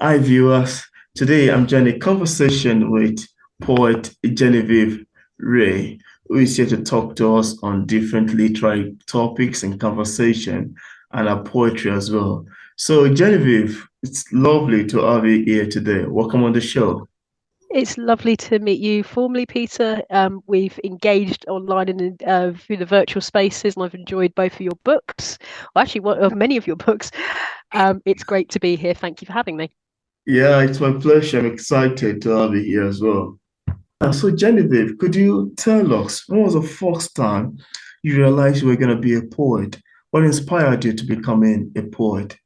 Hi, viewers. Today I'm joining a conversation with poet Genevieve Ray, who is here to talk to us on different literary topics and conversation and our poetry as well. So, Genevieve, it's lovely to have you here today. Welcome on the show. It's lovely to meet you formally, Peter. We've engaged online and through the virtual spaces, and I've enjoyed both of your books. Well, actually, many of your books. It's great to be here. Thank you for having me. Yeah, it's my pleasure. I'm excited to have you here as well. So, Genevieve, could you tell us when was the first time you realized you were going to be a poet? What inspired you to becoming a poet?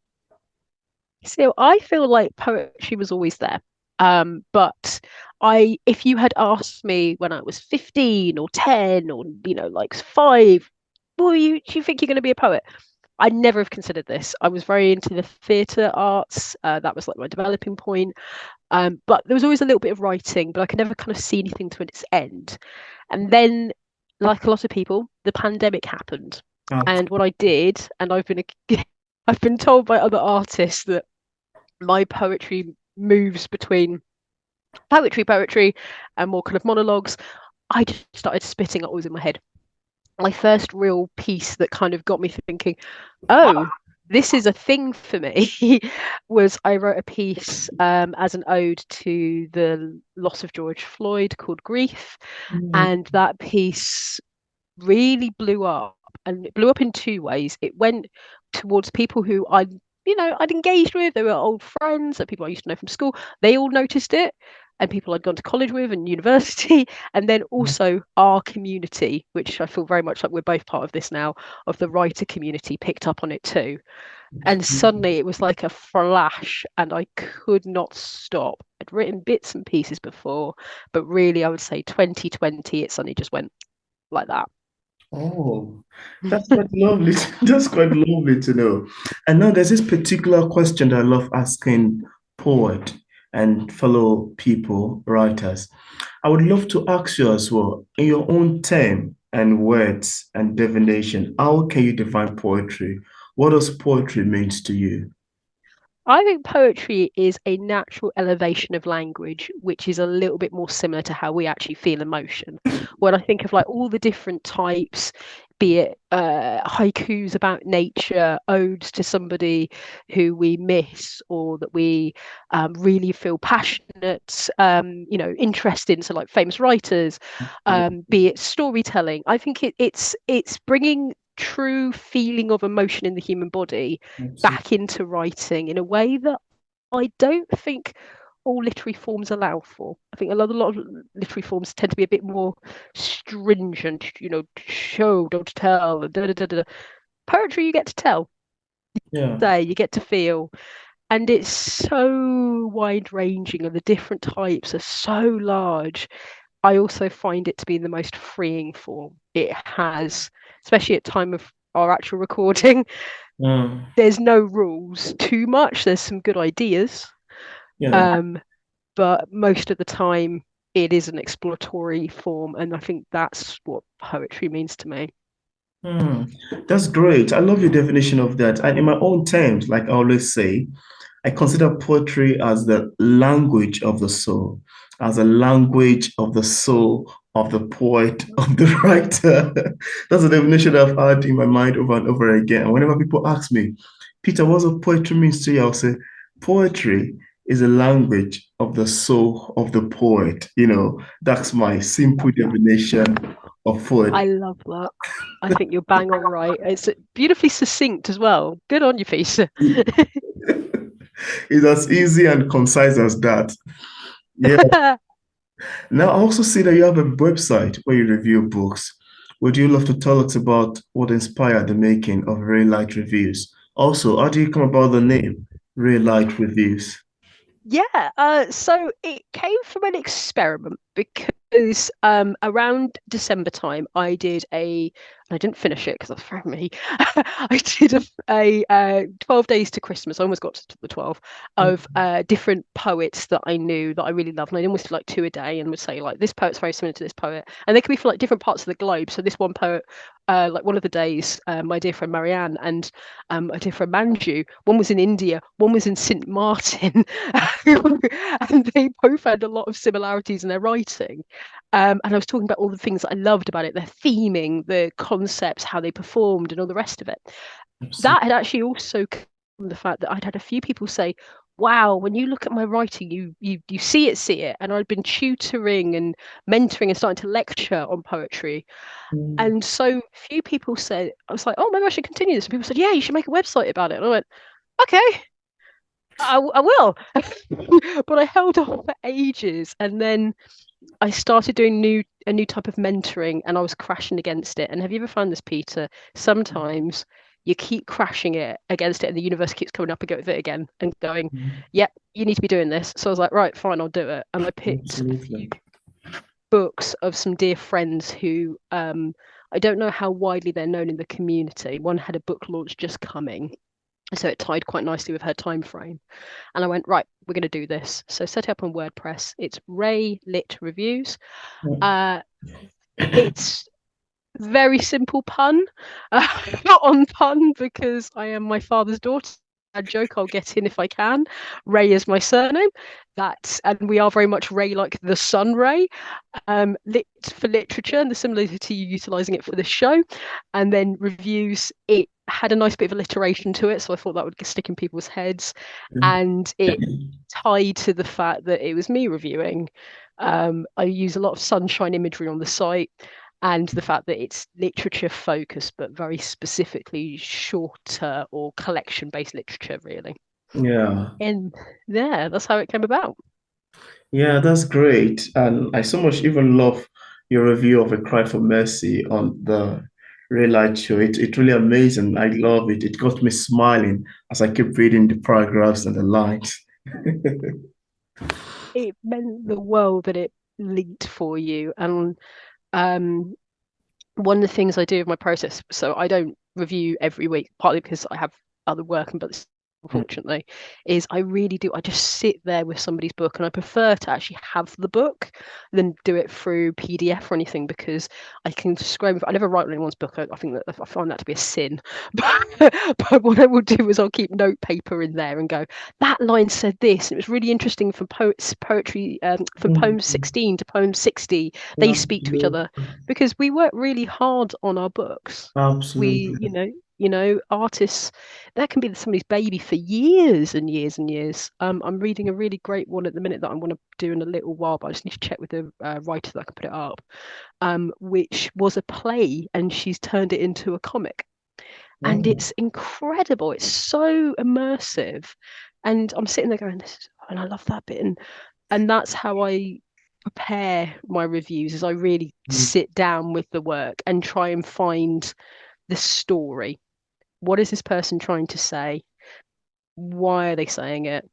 So I feel like poetry was always there. But if you had asked me when I was 15 or 10 or like 5, boy, do you think you're going to be a poet? I never have considered this. I was very into the theatre arts. That was like my developing point. But there was always a little bit of writing, but I could never kind of see anything to its end. And then, like a lot of people, the pandemic happened. And what I did, and I've been told by other artists that my poetry moves between poetry, and more kind of monologues. I just started spitting what was in my head. My first real piece that kind of got me thinking, oh, this is a thing for me, was I wrote a piece as an ode to the loss of George Floyd called Grief. Mm, And that piece really blew up, and it blew up in two ways. It went towards people who I'd engaged with. They were old friends, that people I used to know from school. They all noticed it, and people I'd gone to college with and university, and then also our community, which I feel very much like we're both part of this now, of the writer community, picked up on it too. And suddenly it was like a flash, and I could not stop. I'd written bits and pieces before, but really I would say 2020, it suddenly just went like that. Oh, that's quite lovely. That's quite lovely to know. And now there's this particular question that I love asking poet and fellow people, writers. I would love to ask you as well, in your own term and words and definition, how can you define poetry? What does poetry means to you? I think poetry is a natural elevation of language, which is a little bit more similar to how we actually feel emotion. When I think of like all the different types, be it haikus about nature, odes to somebody who we miss or that we really feel passionate, interest in, so like famous writers, be it storytelling. I think it's bringing true feeling of emotion in the human body Absolutely. back into writing in a way that I don't think all literary forms allow for. I think a lot of literary forms tend to be a bit more stringent, show, don't tell, da, da, da, da. Poetry, you get to tell, Yeah. say, you get to feel. And it's so wide ranging, and the different types are so large. I also find it to be the most freeing form it has, especially at time of our actual recording. Mm, There's no rules too much. There's some good ideas, yeah. um, but most of the time it is an exploratory form, and I think that's what poetry means to me. Hmm, that's great. I love your definition of that. And in my own terms, like I always say, I consider poetry as the language of the soul, as a language of the soul of the poet, of the writer. That's a definition I've had in my mind over and over again. And whenever people ask me, Peter, what does poetry mean to you? I'll say, poetry is a language of the soul of the poet. That's my simple Love that. definition of poet. I love that. I think you're bang on right. It's beautifully succinct as well. Good on you, Fisa. It's as easy and concise as that. Yeah. Now, I also see that you have a website where you review books. Would you love to tell us about what inspired the making of Ray Light Reviews? Also, how do you come about the name Ray Light Reviews? Yeah, so it came from an experiment because around December time, I did and I didn't finish it because that's for me. I did a 12 days to Christmas. I almost got to the 12 of different poets that I knew that I really loved. And I almost did like two a day and would say, like, this poet's very similar to this poet. And they could be for like different parts of the globe. So this one poet, like one of the days, my dear friend Marianne and my dear friend Manju, one was in India, one was in St. Martin. And they both had a lot of similarities in their writing. And I was talking about all the things that I loved about it, their theming, the concepts, how they performed, and all the rest of it. That had actually also come from the fact that I'd had a few people say, wow, when you look at my writing, you see it. And I'd been tutoring and mentoring and starting to lecture on poetry. Mm. And so few people said, I was like, oh, maybe I should continue this. And people said, yeah, you should make a website about it. And I went, okay, I will. But I held off for ages. And then I started doing a new type of mentoring and I was crashing against it. And have you ever found this, Peter? Sometimes you keep crashing it against it and the universe keeps coming up against it again and going, yep, you need to be doing this. So I was like, right, fine, I'll do it. And I picked a few Absolutely. books of some dear friends who I don't know how widely they're known in the community. One had a book launch just coming. So it tied quite nicely with her time frame. And I went, right, we're going to do this. So set it up on WordPress. It's Ray Lit Reviews. Uh, it's very simple pun on pun because I am my father's daughter. A joke I'll get in if I can. Ray is my surname. And we are very much Ray, like the sun ray. Lit for literature and the similarity to you utilizing it for the show. And then reviews, it had a nice bit of alliteration to it, so I thought that would stick in people's heads. And it tied to the fact that it was me reviewing. I use a lot of sunshine imagery on the site and the fact that it's literature focused, but very specifically shorter or collection based literature, really. Yeah. And there, that's how it came about. Yeah, that's great. And I so much even love your review of A Cry for Mercy on the Real Light Show. It's really amazing. I love it. It got me smiling as I keep reading the paragraphs and the lines. It meant the world that it linked for you. And um, one of the things I do with my process, so I don't review every week, partly because I have other work and but unfortunately, is I really do. I just sit there with somebody's book, and I prefer to actually have the book than do it through PDF or anything because I can scroll. I never write on anyone's book. I think that I find that to be a sin. But what I will do is I'll keep note paper in there and go, that line said this. And it was really interesting from poetry, from poem Mm, 16 to poem 60. They speak to each absolutely. other because we work really hard on our books. We, Absolutely. artists, that can be somebody's baby for years and years and years. I'm reading a really great one at the minute that I want to do in a little while, but I just need to check with the writer that I can put it up. Which was a play, and she's turned it into a comic, and Oh, it's incredible. It's so immersive, and I'm sitting there going, and I love that bit, and that's how I prepare my reviews. Is I really mm, sit down with the work and try and find the story. What is this person trying to say? Why are they saying it?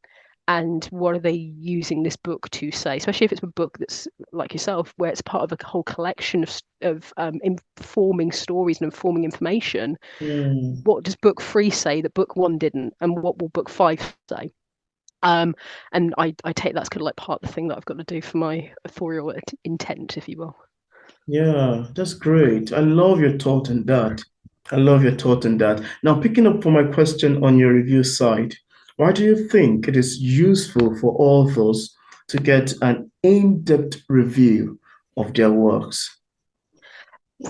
And what are they using this book to say? Especially if it's a book that's like yourself, where it's part of a whole collection of informing stories and informing information. mm. What does book three say that book one didn't, and what will book five say? And I take that's kind of like part of the thing that I've got to do for my authorial intent, if you will. Yeah, that's great. I love your thought on that. I love your thought on that. Now, picking up on my question on your review side, why do you think it is useful for authors to get an in-depth review of their works?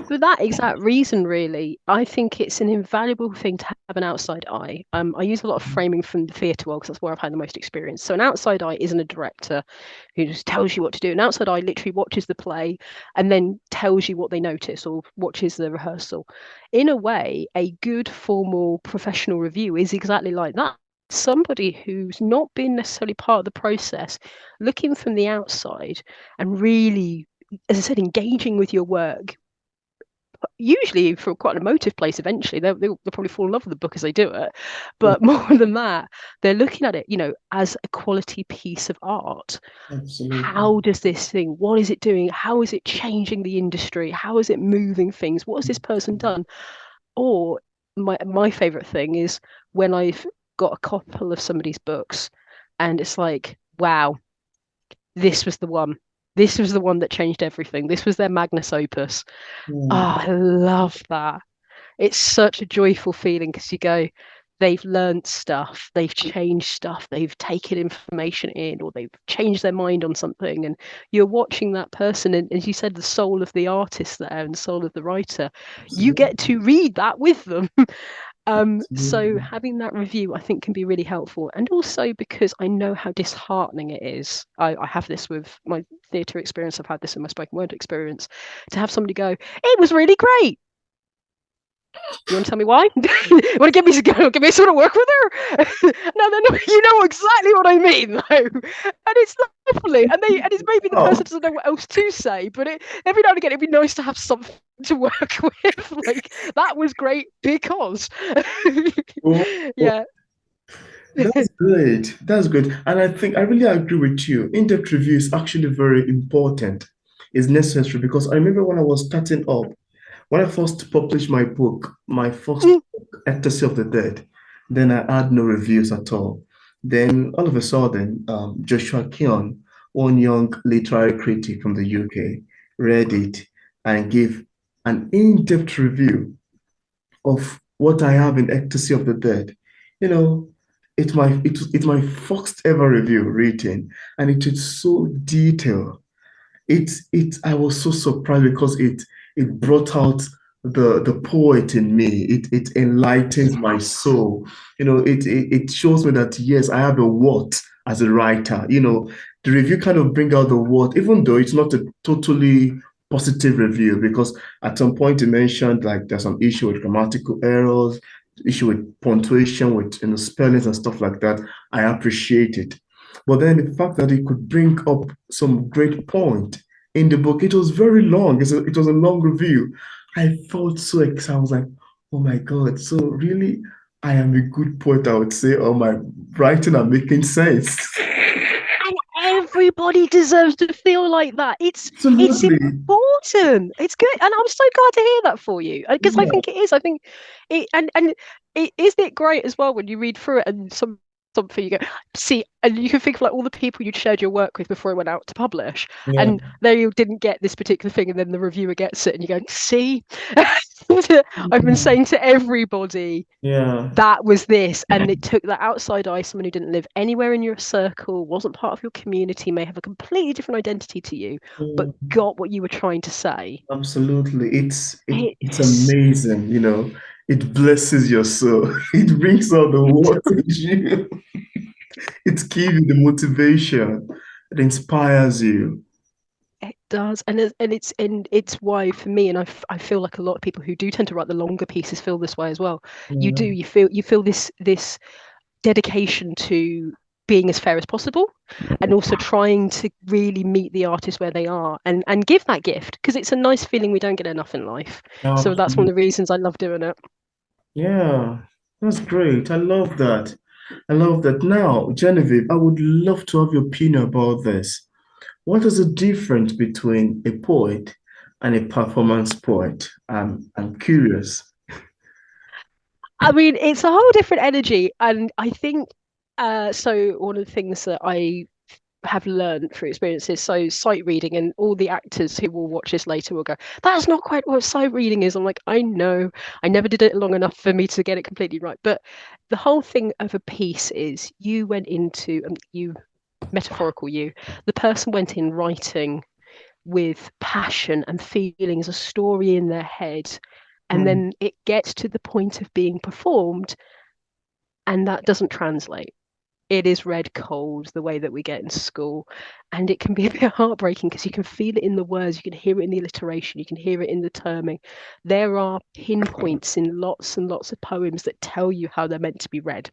For that exact reason, really, I think it's an invaluable thing to have an outside eye. I use a lot of framing from the theatre world because that's where I've had the most experience. So an outside eye isn't a director who just tells you what to do. An outside eye literally watches the play and then tells you what they notice or watches the rehearsal. In a way, a good formal professional review is exactly like that. Somebody who's not been necessarily part of the process, looking from the outside and really, as I said, engaging with your work, usually from quite an emotive place. Eventually, they'll probably fall in love with the book as they do it. Yeah, But more than that, they're looking at it, as a quality piece of art. absolutely. How does this thing, what is it doing? How is it changing the industry? How is it moving things? What has this person done? Or my favorite thing is when I've got a couple of somebody's books and it's like, wow, this was the one. This was the one that changed everything. This was their magnus opus. Oh, Mm, I love that. It's such a joyful feeling because you go, they've learned stuff, they've changed stuff, they've taken information in, or they've changed their mind on something. And you're watching that person, and as you said, the soul of the artist there and the soul of the writer, you absolutely. get to read that with them. So Absolutely. having that review, I think, can be really helpful. And also because I know how disheartening it is. I have this with my theatre experience, I've had this in my spoken word experience, to have somebody go, it was really great. You want to tell me why? You want to give me a sort of work with her? No, you know exactly what I mean, though. And it's lovely, and it's maybe the person Oh, doesn't know what else to say, but every now and again it'd be nice to have something to work with. Like that was great because, oh, oh, yeah. that's great. That's good. And I think I really agree with you. In-depth review is actually very important. It's necessary because I remember when I was starting up, when I first published my book, my first book, Ecstasy of the Dead, then I had no reviews at all. Then all of a sudden, Joshua Keon, one young literary critic from the UK, read it and gave an in-depth review of what I have in Ecstasy of the Dead. You know, it's my first ever review written, and it is so detailed. I was so surprised because it brought out the poet in me. It enlightens my soul. It shows me that yes, I have a what as a writer. The review kind of bring out the what, even though it's not a totally positive review, because at some point you mentioned like there's some issue with grammatical errors, issue with punctuation, with spellings and stuff like that. I appreciate it. But then the fact that it could bring up some great point in the book, it was very long. It was a long review. I felt so excited. I was like, oh my God. So really, I am a good poet, I would say, or my writing are making sense. And everybody deserves to feel like that. It's Absolutely. important. It's good, and I'm so glad to hear that for you because I Yeah. think it is. I think it, and isn't it great as well when you read through it and something you go see, and you can think of like all the people you'd shared your work with before it went out to publish, Yeah. and they didn't get this particular thing, and then the reviewer gets it, and you go, see, I've been saying to everybody Yeah. that was this, and it took that outside eye, someone who didn't live anywhere in your circle, wasn't part of your community, may have a completely different identity to you, but Yeah. got what you were trying to say. Absolutely. It's It's amazing. It blesses your soul. It brings out the it words in you. It gives you the motivation. It inspires you. it does, and it's why for me, and I feel like a lot of people who do tend to write the longer pieces feel this way as well. You Yeah. do, you feel this dedication to being as fair as possible, and also trying to really meet the artist where they are, and give that gift because it's a nice feeling we don't get enough in life. So that's one Absolutely. of the reasons I love doing it. Yeah, that's great. I love that. I love that. Now, Genevieve, I would love to have your opinion about this. What is the difference between a poet and a performance poet? I'm curious. I mean, it's a whole different energy, and I think so one of the things that I have learned through experiences, so sight reading, and all the actors who will watch this later will go, that's not quite what sight reading is. I'm like, I know, I never did it long enough for me to get it completely right. But the whole thing of a piece is you went into you metaphorical you, the person went in writing with passion and feelings, a story in their head, and Hmm. then it gets to the point of being performed, and that doesn't translate. It is read cold the way that we get in school, and it can be a bit heartbreaking because you can feel it in the words, you can hear it in the alliteration, you can hear it in the terming. There are pinpoints in lots and lots of poems that tell you how they're meant to be read.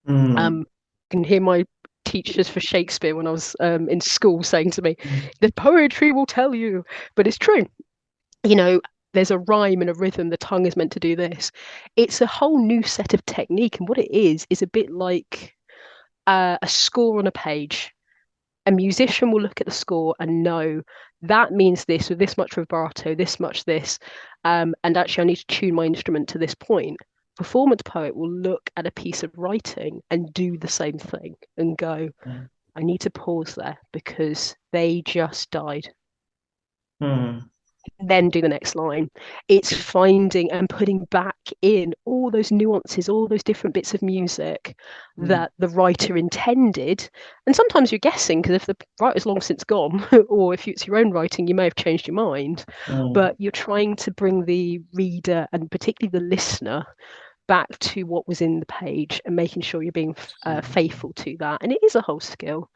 Hmm. You can hear my teachers for Shakespeare when I was in school saying to me, the poetry will tell you, but it's true. you know there's a rhyme and a rhythm, the tongue is meant to do this. It's a whole new set of technique, and what it is a bit like a score on a page. A musician will look at the score and know that means this with this much vibrato, this much this, and actually I need to tune my instrument to this point. Performance poet will look at a piece of writing and do the same thing and go, I need to pause there because they just died. Mm, Then do the next line. It's finding and putting back in all those nuances, all those different bits of music mm, that the writer intended. And sometimes you're guessing because if the writer's long since gone, or if it's your own writing, you may have changed your mind. mm, But you're trying to bring the reader and particularly the listener back to what was in the page and making sure you're being faithful to that. And it is a whole skill.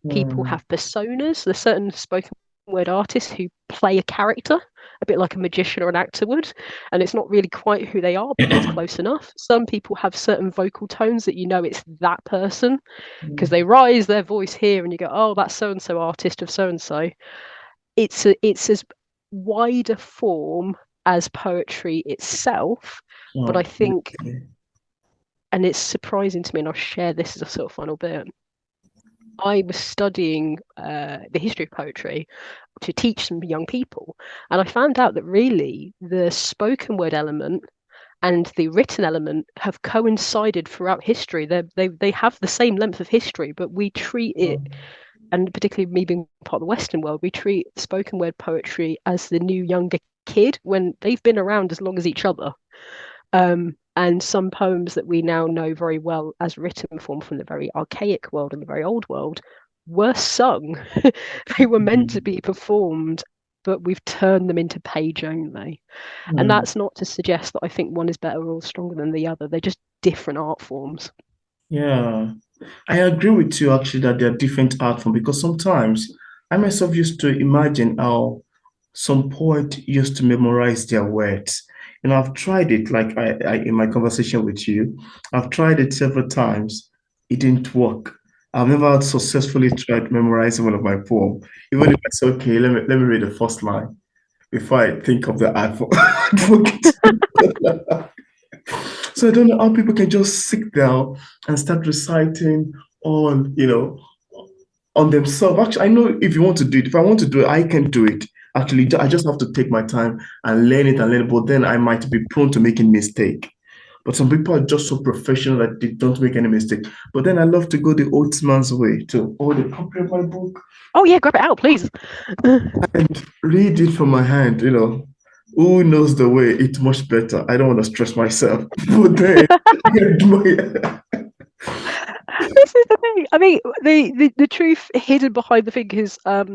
People mm, have personas. There's certain spoken word artists who play a character a bit like a magician or an actor would, and it's not really quite who they are, but it's close enough. Some people have certain vocal tones that you know it's that person because mm, they rise their voice here and you go, oh, that's so and so artist of so and so. It's as wide a form as poetry itself, but I oh, think, and it's surprising to me, and I'll share this as a sort of final bit. I was studying the history of poetry to teach some young people, and I found out that really the spoken word element and the written element have coincided throughout history. They have the same length of history, but we treat it, oh, and particularly me being part of the Western world, we treat spoken word poetry as the new younger kid when they've been around as long as each other. And some poems that we now know very well as written form from the very archaic world and the very old world were sung. They were meant to mm, be performed, but we've turned them into page only. And mm. that's not to suggest that I think one is better or stronger than the other. They're just different art forms. Yeah, I agree with you actually that there are different art forms because sometimes I myself used to imagine how some poet used to memorize their words. I've tried it like in my conversation with you, I've tried it several times. It didn't work. I've never successfully tried memorizing one of my poem. Even if I say, okay, let me read the first line before I think of the art for So I don't know how people can just sit down and start reciting on, on themselves. Actually, I know if you want to do it, if I want to do it, I can do it. Actually, I just have to take my time and learn it and learn it. But then I might be prone to making mistake. But some people are just so professional that they don't make any mistake. But then I love to go the old man's way to hold a copy of my book Oh yeah, grab it out, please. and read it from my hand. Who knows the way? It's much better. I don't want to stress myself. But then This is the thing. I mean, the truth hidden behind the thing is, I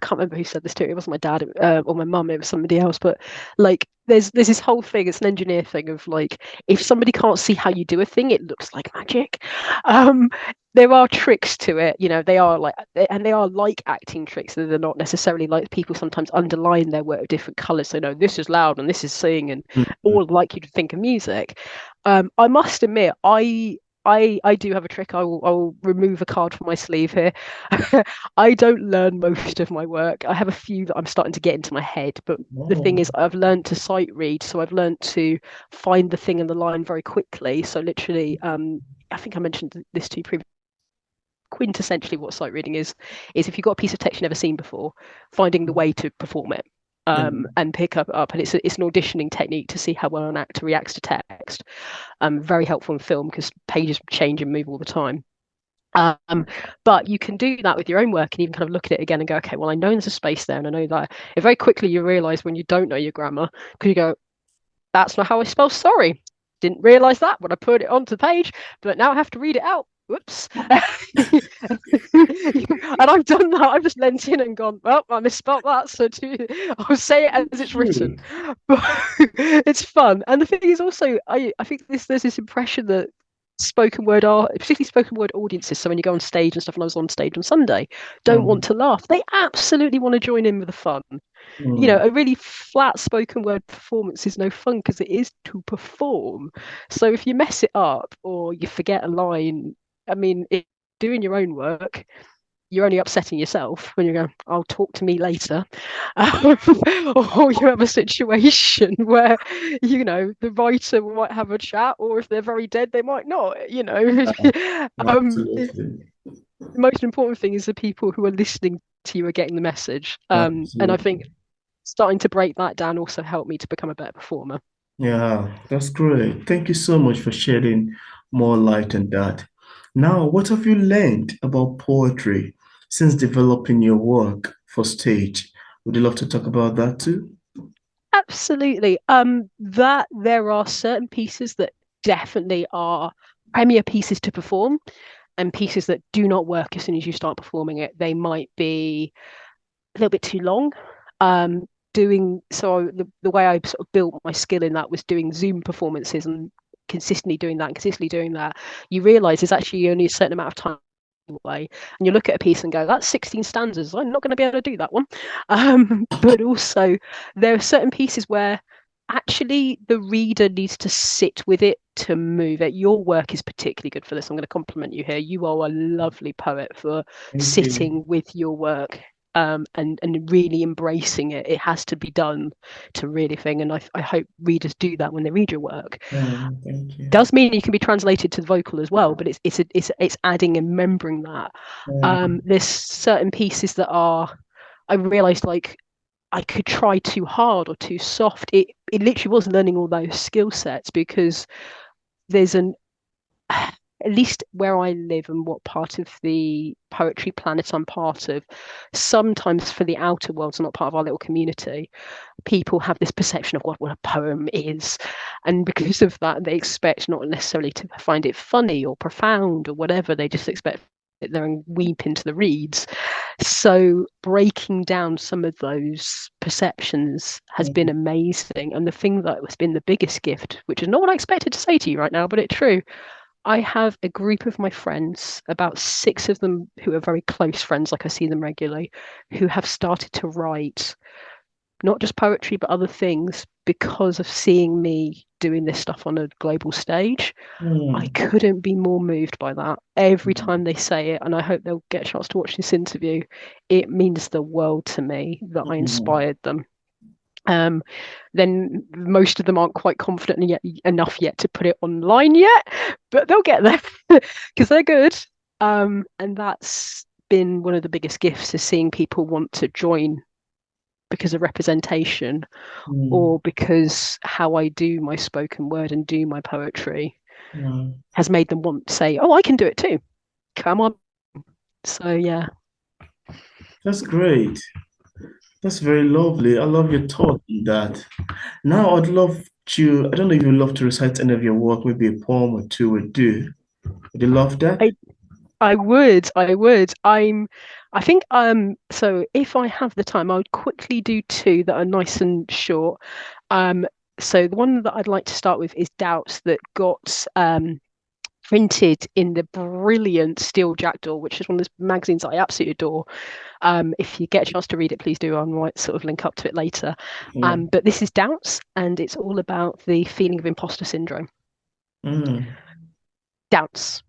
can't remember who said this to me. It wasn't my dad or my mum. It was somebody else. But like, there's this whole thing. It's an engineer thing of like, if somebody can't see how you do a thing, it looks like magic. Um, there are tricks to it. They are like, and they are like acting tricks. They're not necessarily like people sometimes underline their work with different colors. So no, this is loud and this is sing and all like you'd think of music. I must admit, I do have a trick. I will remove a card from my sleeve here. I don't learn most of my work. I have a few that I'm starting to get into my head, but the thing Oh, is, I've learned to sight read, so I've learned to find the thing in the line very quickly. So literally, I think I mentioned this to you previously. Quintessentially, what sight reading is if you've got a piece of text you've never seen before, finding the way to perform it. yeah. And pick up, and it's an auditioning technique to see how well an actor reacts to text. Very helpful in film because pages change and move all the time. Um, but you can do that with your own work and even kind of look at it again and go, okay, well, I know there's a space there and I know that. And very quickly you realize when you don't know your grammar because you go, that's not how I spell sorry. Didn't realize that when I put it onto the page, but now I have to read it out. Whoops. And I've done that. I've just leant in and gone, well, I misspelled that. So I'll say it as it's written. True. But it's fun. And the thing is also, I think there's this impression that spoken word art, particularly spoken word audiences. So when you go on stage and stuff, and I was on stage on Sunday, don't want Mm, to laugh. They absolutely want to join in with the fun. mm, A really flat spoken word performance is no fun because it is to perform. So if you mess it up or you forget a line, I mean, doing your own work, you're only upsetting yourself when you're going, I'll talk to me later. Um, or you have a situation where, the writer might have a chat, or if they're very dead, they might not. The Absolutely. most important thing is the people who are listening to you are getting the message. And I think Absolutely. starting to break that down also helped me to become a better performer. Yeah, that's great. Thank you so much for shedding more light on that. Now, what have you learned about poetry since developing your work for stage? Would you love to talk about that too? Absolutely. That there are certain pieces that definitely are premier pieces to perform, and pieces that do not work as soon as you start performing it. They might be a little bit too long. Um, doing so the way I sort of built my skill in that was doing Zoom performances and consistently doing that. You realize there's actually only a certain amount of time away, and you look at a piece and go, that's 16 stanzas, I'm not going to be able to do that one. But also there are certain pieces where actually the reader needs to sit with it to move it. Your work is particularly good for this. I'm going to compliment you here. You are a lovely poet for Thank you. sitting with your work, and really embracing it. It has to be done to really thing, and I hope readers do that when they read your work. Thank you. Does mean you can be translated to the vocal as well, but it's adding and remembering that. There's certain pieces that are, I realized, like, I could try too hard or too soft. It literally was learning all those skill sets, because there's an at least where I live and what part of the poetry planet I'm part of, sometimes for the outer world, so not part of our little community, people have this perception of what a poem is. And because of that, they expect not necessarily to find it funny or profound or whatever, they just expect it there and weep into the reeds. So breaking down some of those perceptions has been amazing. And the thing that has been the biggest gift, which is not what I expected to say to you right now, but it's true. I have a group of my friends, about six of them who are very close friends, like I see them regularly, who have started to write not just poetry, but other things because of seeing me doing this stuff on a global stage. I Mm, couldn't be more moved by that. Every time they say it, and I hope they'll get a chance to watch this interview, it means the world to me that I mm, inspired them. Um, then most of them aren't quite confident yet enough yet to put it online yet, but they'll get there because they're good. And that's been one of the biggest gifts, is seeing people want to join because of representation, mm, or because how I do my spoken word and do my poetry mm. has made them want to say, oh, I can do it too. Come on. So yeah. That's great. That's very lovely. I love your thought on that. Now, I'd love to, I don't know if you'd love to recite any of your work, maybe a poem or two would do. Would you love that? I I would. I think so if I have the time, I would quickly do two that are nice and short. Um so the one that I'd like to start with is Doubts, that got printed in the brilliant Steel Jackdaw, which is one of those magazines that I absolutely adore. If you get a chance to read it, please do. I might sort of link up to it later. Yeah. But this is Doubts, and it's all about the feeling of imposter syndrome. Mm, Doubts.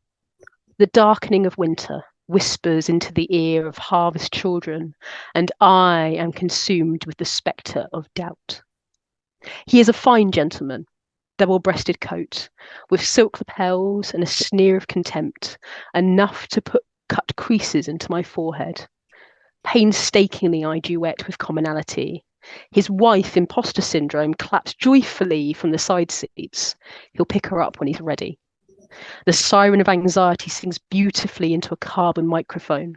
The darkening of winter whispers into the ear of harvest children, and I am consumed with the spectre of doubt. He is a fine gentleman, double-breasted coat, with silk lapels and a sneer of contempt, enough to put cut creases into my forehead. Painstakingly I duet with commonality. His wife, imposter syndrome, claps joyfully from the side seats. He'll pick her up when he's ready. The siren of anxiety sings beautifully into a carbon microphone,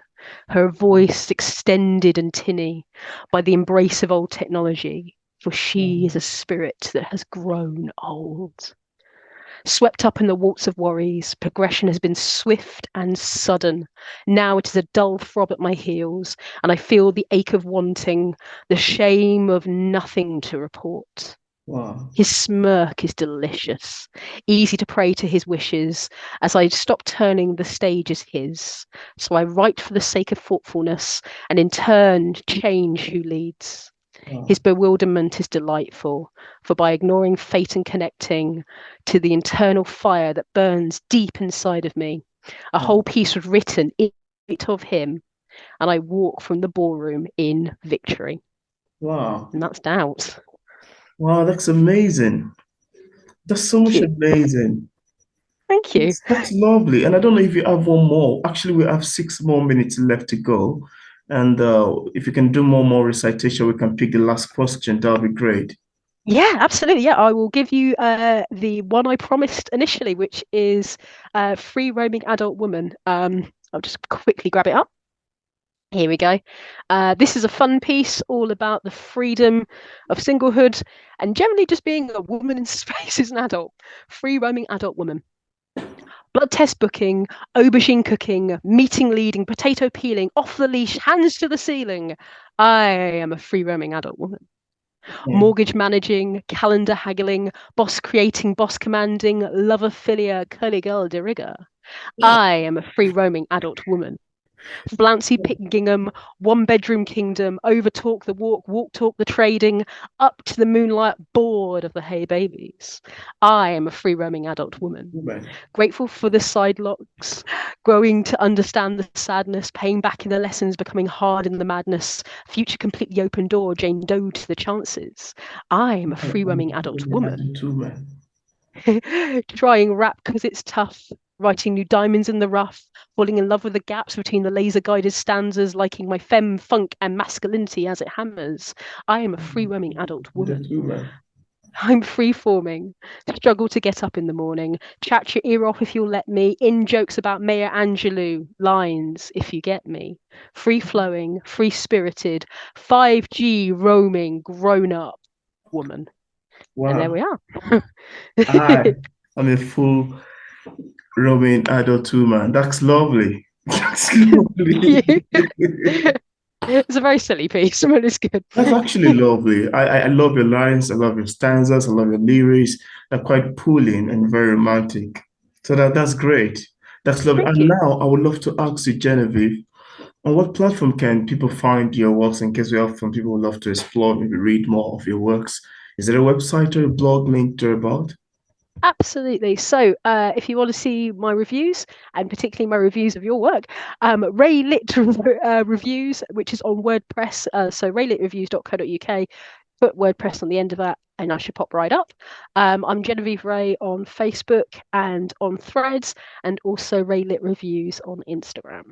her voice extended and tinny by the embrace of old technology, for she is a spirit that has grown old. Swept up in the waltz of worries, progression has been swift and sudden. Now it is a dull throb at my heels, and I feel the ache of wanting, the shame of nothing to report. wow. His smirk is delicious, easy to pray to his wishes, as I stop turning the stage as his. So I write for the sake of thoughtfulness, and in turn change who leads. His Wow. bewilderment is delightful, for by ignoring fate and connecting to the internal fire that burns deep inside of me, a Wow. whole piece was written in light of him, and I walk from the ballroom in victory. Wow. And that's doubt. Wow, that's amazing. That's so Thank much you. amazing. Thank you. That's lovely. And I don't know if you have one more. Actually, we have 6 more minutes left to go. And if you can do more recitation, we can pick the last question. That would be great. Yeah, absolutely. Yeah, I will give you the one I promised initially, which is free roaming adult woman. I'll just quickly grab it up. Here we go. This is a fun piece all about the freedom of singlehood and generally just being a woman in space as an adult. Free roaming adult woman. Blood test booking, aubergine cooking, meeting leading, potato peeling, off the leash, hands to the ceiling. I am a free roaming adult woman. Yeah. Mortgage managing, calendar haggling, boss creating, boss commanding, lover philia, curly girl de rigor. I am a free roaming adult woman. Flouncy pick gingham, one bedroom kingdom, over talk the walk, walk talk the trading, up to the moonlight, bored of the hay babies. I am a free roaming adult woman. Woman. Grateful for the side locks, growing to understand the sadness, paying back in the lessons, becoming hard in the madness, future completely open door, Jane Doe to the chances. I am a free roaming adult woman. Adult woman. Trying rap because it's tough, writing new diamonds in the rough, falling in love with the gaps between the laser guided stanzas, liking my femme, funk, and masculinity as it hammers. I am a free roaming adult Adult woman. woman. I'm free forming, struggle to get up in the morning, chat your ear off if you'll let me, in jokes about Maya Angelou, lines if you get me. Free flowing, free spirited, 5G roaming, grown up woman. And there Wow. we are. I am a full Roman adult woman. That's lovely. That's lovely. You. It's a very silly piece, but it's good. That's actually lovely. I love your lines. I love your stanzas. I love your lyrics. They're quite pulling and very romantic. So that's great. That's lovely. Thank And you. now I would love to ask you, Genevieve, on what platform can people find your works in case we have some people who love to explore, maybe read more of your works? Is there a website or a blog linked to about? Absolutely. So, if you want to see my reviews, and particularly my reviews of your work, Ray Lit Reviews, which is on WordPress. So, raylitreviews.co.uk, put WordPress on the end of that, and I should pop right up. I'm Genevieve Ray on Facebook and on Threads, and also Ray Lit Reviews on Instagram.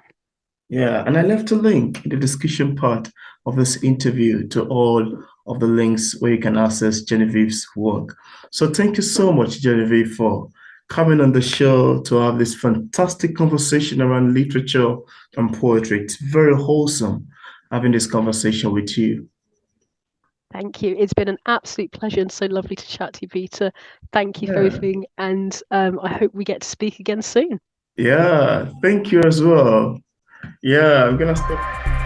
Yeah, and I left a link in the description part of this interview to all of the links where you can access Genevieve's work. So thank you so much, Genevieve, for coming on the show to have this fantastic conversation around literature and poetry. It's very wholesome having this conversation with you. Thank you. It's been an absolute pleasure and so lovely to chat to you, Peter. Thank you for Yeah. everything, and I hope we get to speak again soon. Yeah, thank you as well. Yeah, I'm gonna stop.